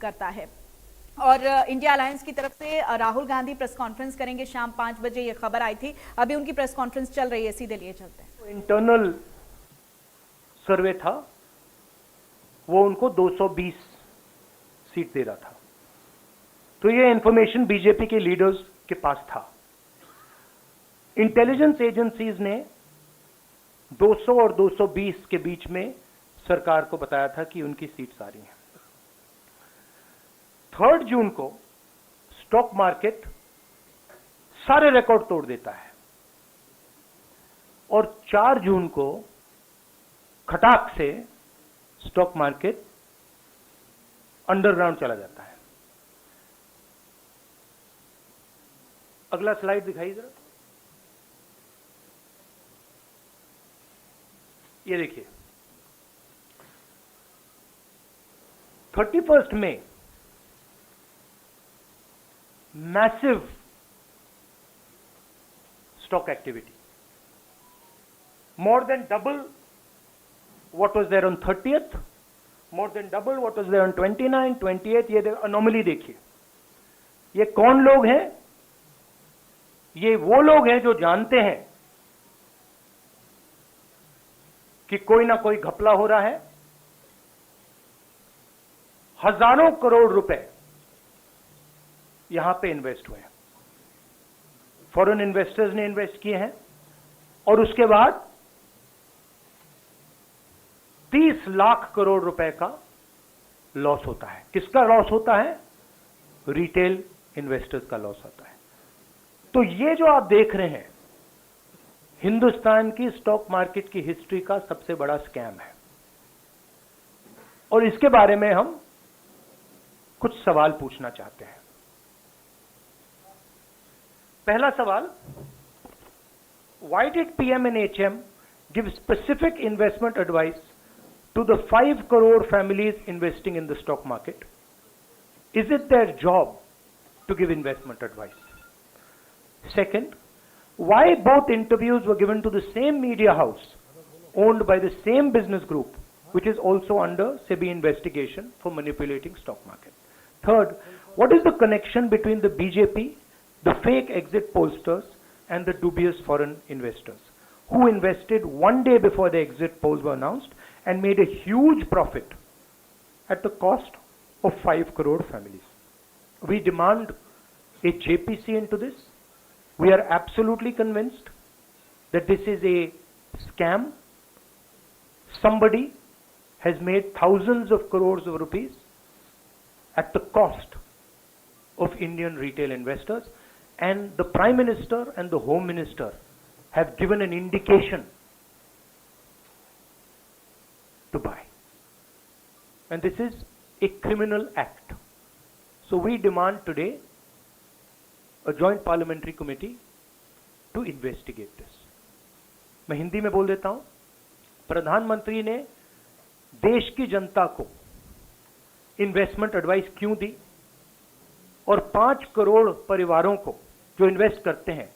करता है। और इंडिया अलायंस की तरफ से राहुल गांधी प्रेस कॉन्फ्रेंस करेंगे शाम 5 बजे, ये खबर आई थी। अभी उनकी प्रेस कॉन्फ्रेंस चल रही है, सीधे लिए चलते हैं। इंटरनल सर्वे था, वो उनको 220 सीट दे रहा था, तो ये इंफॉर्मेशन बीजेपी के लीडर्स के पास था। इंटेलिजेंस एजेंसीज ने 200 और 220 के बीच में सरकार को बताया था कि उनकी सीट्स आ रही हैं। 3 जून को स्टॉक मार्केट सारे रिकॉर्ड तोड़ देता है और 4 जून को खटाक से स्टॉक मार्केट अंडरग्राउंड चला जाता है। अगला स्लाइड दिखाइए जरा। ये देखिए, 31 मई massive stock activity, more than double what was there on 30th, more than double what was there on 29, 28। ये अनोमली देखिए। ये कौन लोग हैं? ये वो लोग हैं जो जानते हैं कि कोई ना कोई घपला हो रहा है। हजारों करोड़ रुपए यहां पे इन्वेस्ट हुए हैं, फॉरेन इन्वेस्टर्स ने इन्वेस्ट किए हैं, और उसके बाद 30 लाख करोड़ रुपए का लॉस होता है। किसका लॉस होता है? रिटेल इन्वेस्टर्स का लॉस होता है। तो ये जो आप देख रहे हैं, हिंदुस्तान की स्टॉक मार्केट की हिस्ट्री का सबसे बड़ा स्कैम है, और इसके बारे में हम कुछ सवाल पूछना चाहते हैं। पहला सवाल, why did PM and HM give specific investment advice to the 5 crore families investing in the stock market? Is it their job to give investment advice? Second, why both interviews were given to the same media house owned by the same business group, which is also under SEBI investigation for manipulating stock market? Third, what is the connection between the BJP, the fake exit pollsters, and the dubious foreign investors who invested one day before the exit polls were announced and made a huge profit at the cost of 5 crore families? We demand a JPC into this. We are absolutely convinced that this is a scam. Somebody has made thousands of crores of rupees at the cost of Indian retail investors, and the Prime Minister and the Home Minister have given an indication to buy. And this is a criminal act. So we demand today a joint parliamentary committee to investigate this. मैं हिंदी में बोल देता हूं। प्रधानमंत्री ने देश की जनता को इन्वेस्टमेंट एडवाइस क्यों दी, और 5 करोड़ परिवारों को जो इन्वेस्ट करते हैं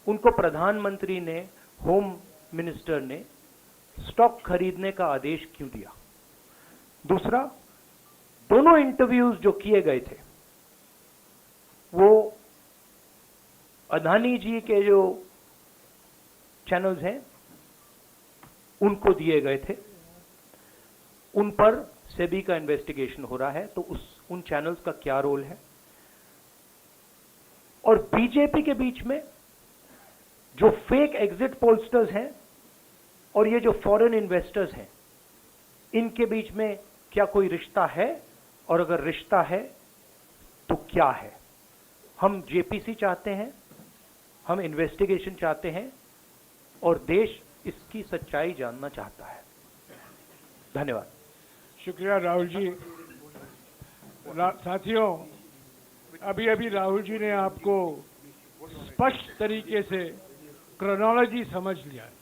उनको प्रधानमंत्री ने, होम मिनिस्टर ने स्टॉक खरीदने का आदेश क्यों दिया? दूसरा, दोनों इंटरव्यूज जो किए गए थे वो अदानी जी के जो चैनल्स हैं उनको दिए गए थे। उन पर सेबी का इन्वेस्टिगेशन हो रहा है, तो उन चैनल्स का क्या रोल है? और बीजेपी के बीच में जो फेक एग्जिट पोलस्टर्स हैं और ये जो फॉरेन इन्वेस्टर्स हैं, इनके बीच में क्या कोई रिश्ता है? और अगर रिश्ता है तो क्या है? हम जेपीसी चाहते हैं, हम इन्वेस्टिगेशन चाहते हैं, और देश इसकी सच्चाई जानना चाहता है। धन्यवाद। शुक्रिया राहुल जी। साथियों, अभी अभी राहुल जी ने आपको स्पष्ट तरीके से क्रोनोलॉजी समझ लिया है।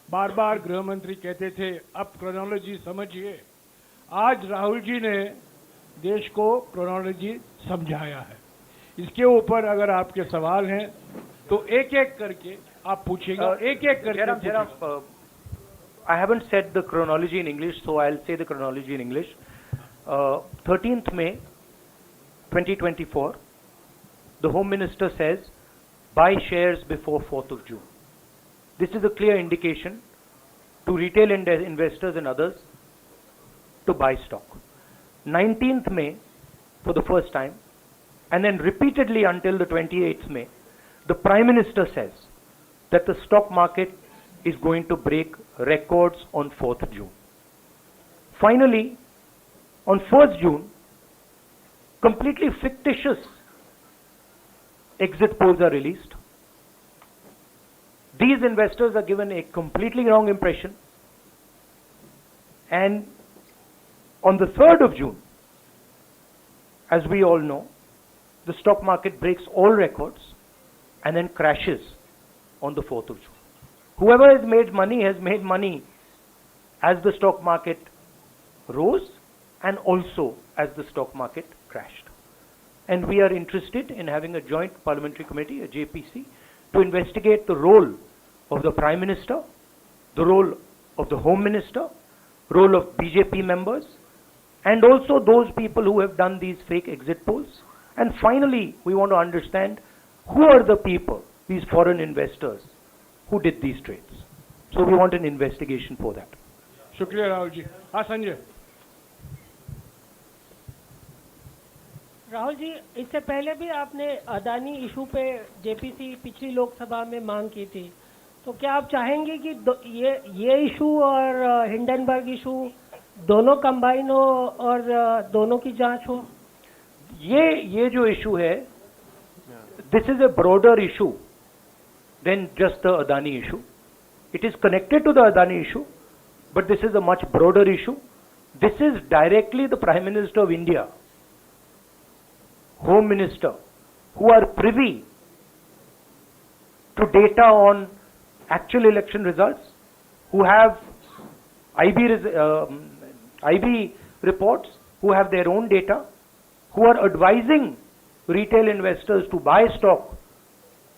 बार बार गृह मंत्री कहते थे अब क्रोनोलॉजी समझिए। आज राहुल जी ने देश को क्रोनोलॉजी समझाया है। इसके ऊपर अगर आपके सवाल हैं तो एक एक करके आप पूछेगा, एक एक करके। I haven't said the chronology in English, so I'll say the chronology in English. 13th May 2024, the Home Minister says, buy shares before 4th of June. This is a clear indication to retail investors and others to buy stock. 19th May, for the first time, and then repeatedly until the 28th May, the Prime Minister says that the stock market is going to break records on 4th June. Finally, on 1st June, completely fictitious exit polls are released. These investors are given a completely wrong impression. And on the 3rd of June, as we all know, the stock market breaks all records and then crashes on the 4th of June. Whoever has made money as the stock market rose and also as the stock market crashed. And we are interested in having a joint parliamentary committee, a JPC, to investigate the role of the Prime Minister, the role of the Home Minister, role of BJP members, and also those people who have done these fake exit polls. And finally, we want to understand who are the people, these foreign investors, who did these trades. So we want an investigation for that. शुक्रिया राहुल जी। हाँ संजय। राहुल जी, इससे पहले भी आपने Adani issue पे JPC पिछली लोकसभा में मांग की थी, तो क्या आप चाहेंगे कि ये इशू और हिंडनबर्ग इशू दोनों कंबाइन हो और दोनों की जांच हो? ये जो इशू है, this is a broader issue than just the Adani issue. It is connected to the Adani issue, but this is a much broader issue. This is directly the Prime Minister of India, Home Minister, who are privy to data on actual election results, who have IB reports, who have their own data, who are advising retail investors to buy stock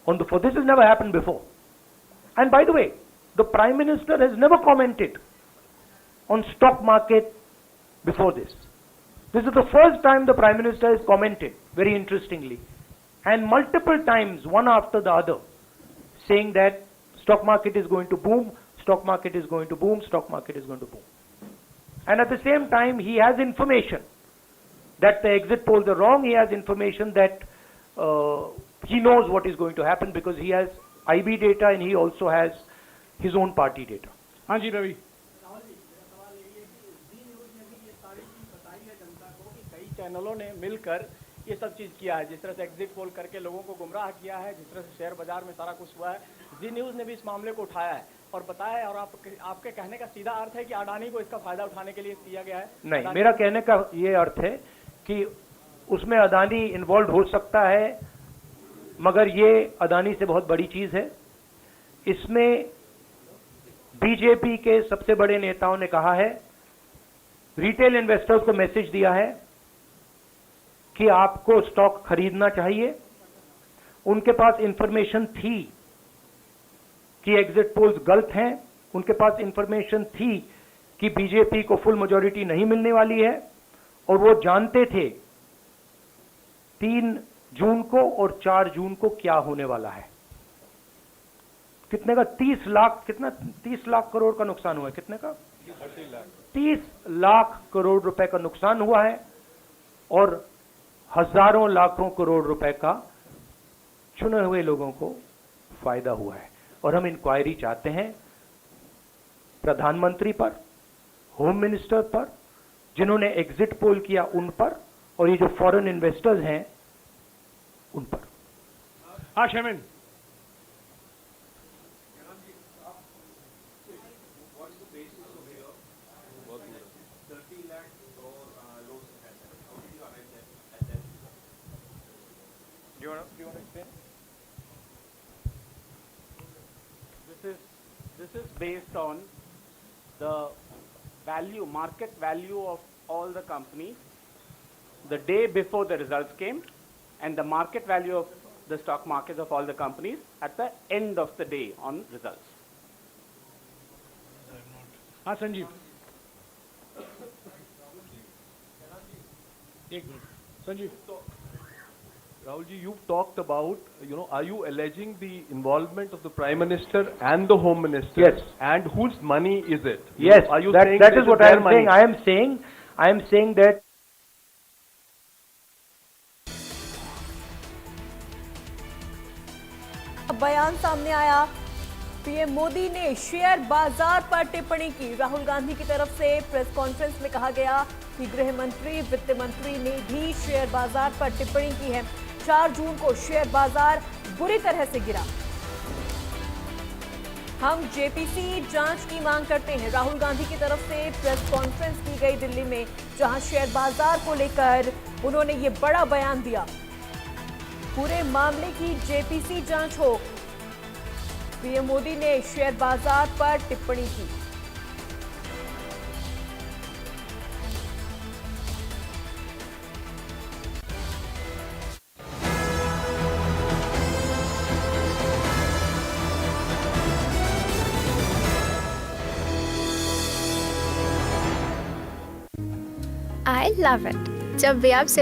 on the 4th. This has never happened before. And by the way, the Prime Minister has never commented on stock market before this. This is the first time the Prime Minister has commented, very interestingly, and multiple times, one after the other, saying that stock market is going to boom, stock market is going to boom, stock market is going to boom. And at the same time, he has information that the exit polls are wrong. He has information that he knows what is going to happen because he has IB data and he also has his own party data. हाँ जी रवि। कई चैनलों ने मिलकर ये सब चीज किया है, जिस तरह से एग्जिट पोल करके लोगों को गुमराह किया है, जिस तरह से शेयर बाजार में सारा कुछ हुआ है। जी न्यूज ने भी इस मामले को उठाया है और बताया है, और आपके कहने का सीधा अर्थ है कि अडानी को इसका फायदा उठाने के लिए किया गया है? नहीं, मेरा कहने का ये अर्थ है कि उसमें अदानी इन्वॉल्व हो सकता है, मगर ये अदानी से बहुत बड़ी चीज है। इसमें बीजेपी के सबसे बड़े नेताओं ने कहा है, रिटेल इन्वेस्टर्स को मैसेज दिया है कि आपको स्टॉक खरीदना चाहिए। उनके पास इंफॉर्मेशन थी कि एग्जिट पोल्स गलत हैं, उनके पास इंफॉर्मेशन थी कि बीजेपी को फुल मेजॉरिटी नहीं मिलने वाली है, और वो जानते थे 3 जून को और 4 जून को क्या होने वाला है। कितने का? 30 लाख, कितना 30 लाख करोड़ का नुकसान हुआ है। कितने का? 30 लाख करोड़ रुपए का नुकसान हुआ है और हजारों लाखों करोड़ रुपए का चुने हुए लोगों को फायदा हुआ है। और हम इंक्वायरी चाहते हैं प्रधानमंत्री पर, होम मिनिस्टर पर, जिन्होंने एग्जिट पोल किया उन पर, और ये जो फॉरेन इन्वेस्टर्स हैं उन पर। हाँ शेमिन। Do you want to explain? This is based on the value, market value of all the companies the day before the results came, and the market value of the stock markets of all the companies at the end of the day on results. हाँ संजीव। एक minute Sanjeev. Rahul ji, you've talked about, are you alleging the involvement of the Prime Minister and the Home Minister? Yes. And whose money is it? Yes, Are you that, saying that this is what I their am money? saying. I am saying that बयान सामने आया। PM Modi ने share बाजार पर टिप्पणी की। राहुल गांधी की तरफ से प्रेस कॉन्फ्रेंस में कहा गया कि गृह मंत्री, वित्त मंत्री ने भी शेयर बाजार पर टिप्पणी की है। 4 जून को शेयर बाजार बुरी तरह से गिरा। हम जेपीसी जांच की मांग करते हैं। राहुल गांधी की तरफ से प्रेस कॉन्फ्रेंस की गई दिल्ली में, जहां शेयर बाजार को लेकर उन्होंने ये बड़ा बयान दिया। पूरे मामले की जेपीसी जांच हो। पीएम मोदी ने शेयर बाजार पर टिप्पणी की। I love it जब भी आप सिर्फ